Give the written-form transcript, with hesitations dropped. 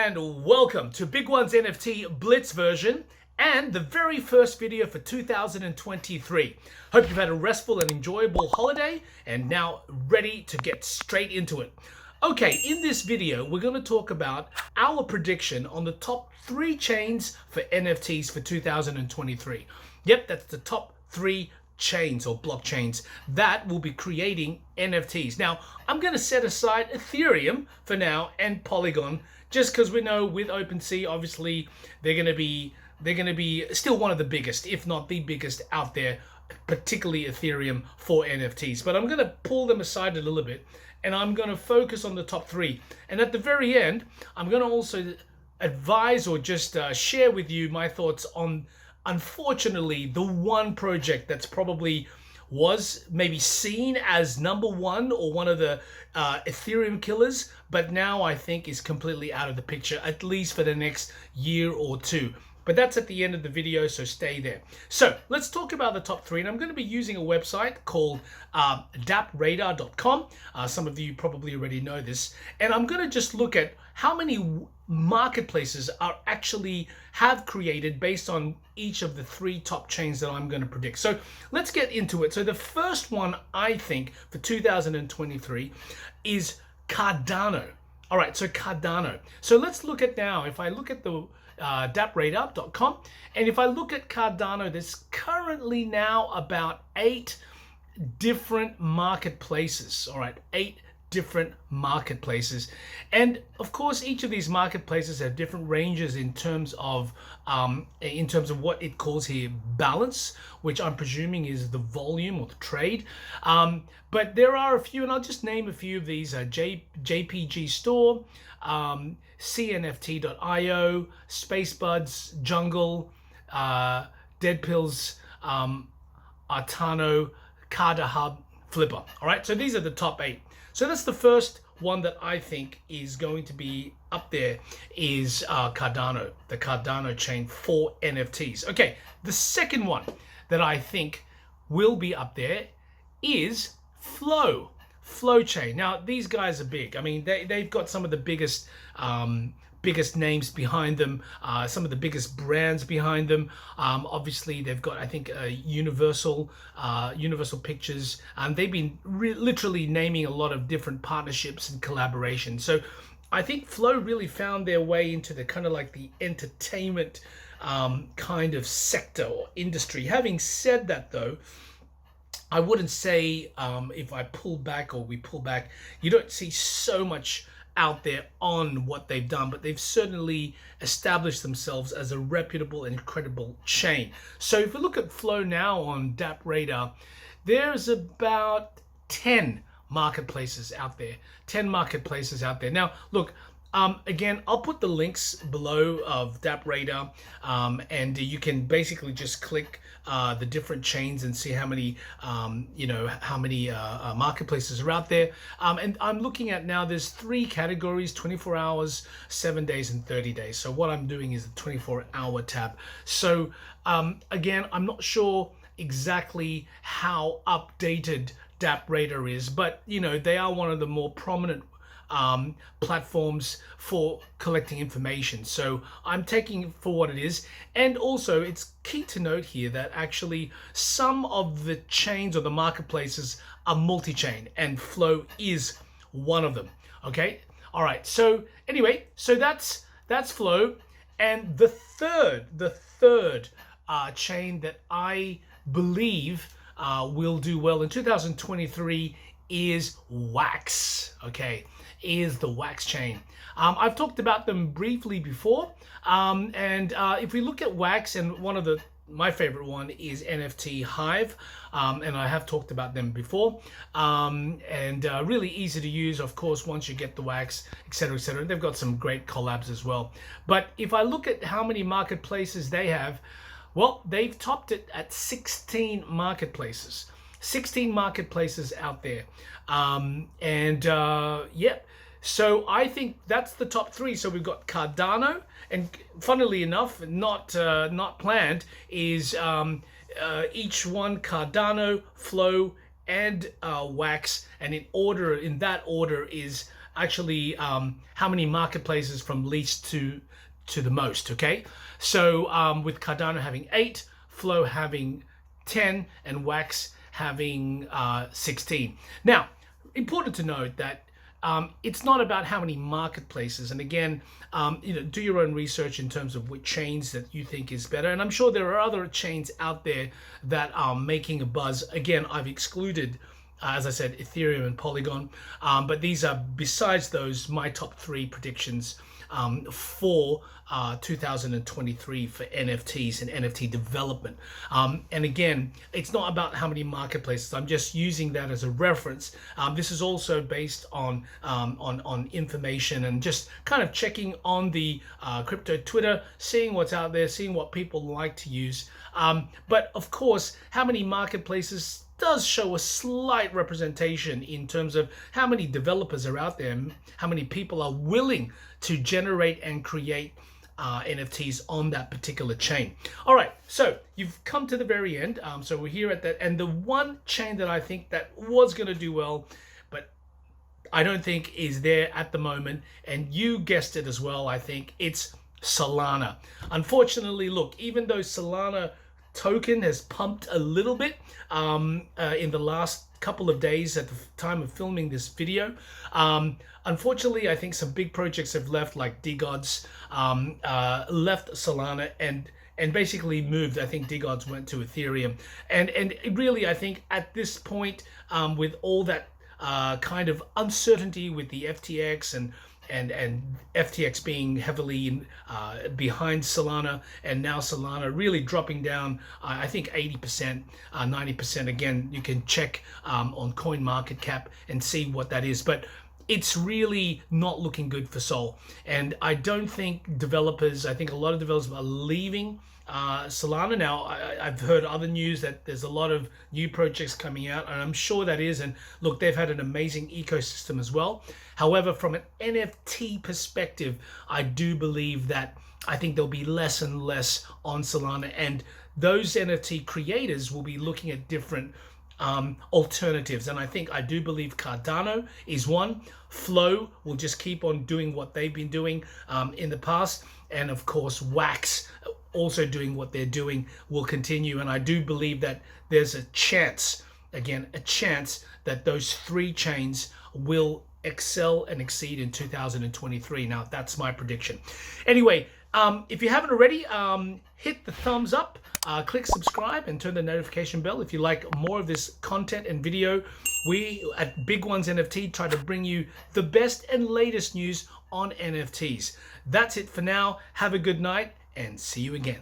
and welcome to Big Ones NFT Blitz version and the very first video for 2023. Hope you've had a restful and enjoyable holiday and now ready to get straight into it. Okay, in this video, we're going to talk about our prediction on the top 3 chains for NFTs for 2023. Yep, that's the top 3 chains or blockchains that will be creating NFTs. Now, I'm going to set aside Ethereum for now and Polygon, just because we know with OpenSea, obviously they're going to be still one of the biggest, if not the biggest out there, particularly Ethereum for NFTs. But I'm going to pull them aside a little bit and I'm going to focus on the top 3. And at the very end, I'm going to also advise or just share with you my thoughts on, unfortunately, the one project that's probably was maybe seen as #1 or one of the Ethereum killers, but now I think is completely out of the picture, at least for the next year or two. But that's at the end of the video, so stay there. So let's talk about the top 3, and I'm going to be using a website called dapradar.com. Some of you probably already know this, and I'm going to just look at how many marketplaces are actually have created based on each of the 3 top chains that I'm going to predict. So let's get into it. So the first one I think for 2023 is Cardano. All right, so Cardano. So let's look at now, if I look at the dapradar.com, and if I look at Cardano, there's currently now about 8 different marketplaces. All right, 8 different marketplaces, and of course each of these marketplaces have different ranges in terms of what it calls here balance, which I'm presuming is the volume or the trade, but there are a few, and I'll just name a few of these: JPG Store, CNFT.io, Spacebuds, Jungle, Dead Pills, Artano, Carder Hub, Flipper. All right, so these are the top 8. So that's the first one that I think is going to be up there, is Cardano, the Cardano chain for NFTs. Okay, the second one that I think will be up there is Flow chain. Now, these guys are big. I mean, they've got some of the biggest names behind them, some of the biggest brands behind them. Obviously, they've got, I think, Universal Pictures, and they've been literally naming a lot of different partnerships and collaborations. So I think Flow really found their way into the kind of like the entertainment kind of sector or industry. Having said that, though, I wouldn't say if I pull back or we pull back, you don't see so much out there on what they've done, but they've certainly established themselves as a reputable and credible chain. So if we look at Flow now on DAP there's about 10 marketplaces out there. Now, look, again, I'll put the links below of DAP and you can basically just click the different chains and see how many marketplaces are out there. And I'm looking at now, there's 3 categories: 24 hours, 7 days, and 30 days. So what I'm doing is the 24-hour tab. So again, I'm not sure exactly how updated DAP is, but they are one of the more prominent platforms for collecting information. So I'm taking it for what it is. And also, it's key to note here that actually some of the chains or the marketplaces are multi-chain, and Flow is one of them. Okay, all right, so anyway, so that's Flow. And the third chain that I believe will do well in 2023 is Wax. Okay, is the Wax chain. I've talked about them briefly before, and if we look at Wax, and my favorite one is NFT Hive, and I have talked about them before, and really easy to use, of course, once you get the Wax, etc., etc. They've got some great collabs as well. But if I look at how many marketplaces they have, well, they've topped it at 16 marketplaces. 16 marketplaces out there, yeah, so I think that's the top 3. So we've got Cardano, and funnily enough, not planned, is each one: Cardano, Flow, and Wax, and in that order is actually how many marketplaces from least to the most. Okay, so with Cardano having 8, Flow having 10, and Wax having 16. Now, important to note that it's not about how many marketplaces, and again, do your own research in terms of which chains that you think is better. And I'm sure there are other chains out there that are making a buzz. Again, I've excluded, as I said, Ethereum and Polygon, but these are, besides those, my top 3 predictions for 2023 for NFTs and NFT development. And again, it's not about how many marketplaces. I'm just using that as a reference. This is also based on information and just kind of checking on the crypto Twitter, seeing what's out there, seeing what people like to use. But of course, how many marketplaces does show a slight representation in terms of how many developers are out there, how many people are willing to generate and create NFTs on that particular chain. All right, so you've come to the very end. So we're here at that, and the one chain that I think that was going to do well, but I don't think is there at the moment, and you guessed it as well, I think it's Solana. Unfortunately, look, even though Solana token has pumped a little bit in the last couple of days at the time of filming this video, unfortunately, I think some big projects have left, like DGODS left Solana and basically moved. I think DGODS went to Ethereum, and really, I think at this point, with all that kind of uncertainty with the FTX and FTX being heavily behind Solana, and now Solana really dropping down, I think 80%, 90%. Again, you can check on CoinMarketCap and see what that is, but it's really not looking good for Sol. And I don't think developers, I think a lot of developers are leaving Solana now. I've heard other news that there's a lot of new projects coming out, and I'm sure that is. And look, they've had an amazing ecosystem as well. However, from an NFT perspective, I do believe that I think there'll be less and less on Solana, and those NFT creators will be looking at different alternatives. And I do believe Cardano is one. Flow will just keep on doing what they've been doing in the past, and of course Wax also doing what they're doing will continue. And I do believe that there's a chance, again, a chance that those 3 chains will excel and exceed in 2023. Now, that's my prediction. Anyway, if you haven't already, hit the thumbs up, click subscribe, and turn the notification bell if you like more of this content and video. We at Big Ones NFT try to bring you the best and latest news on NFTs. That's it for now. Have a good night, and see you again.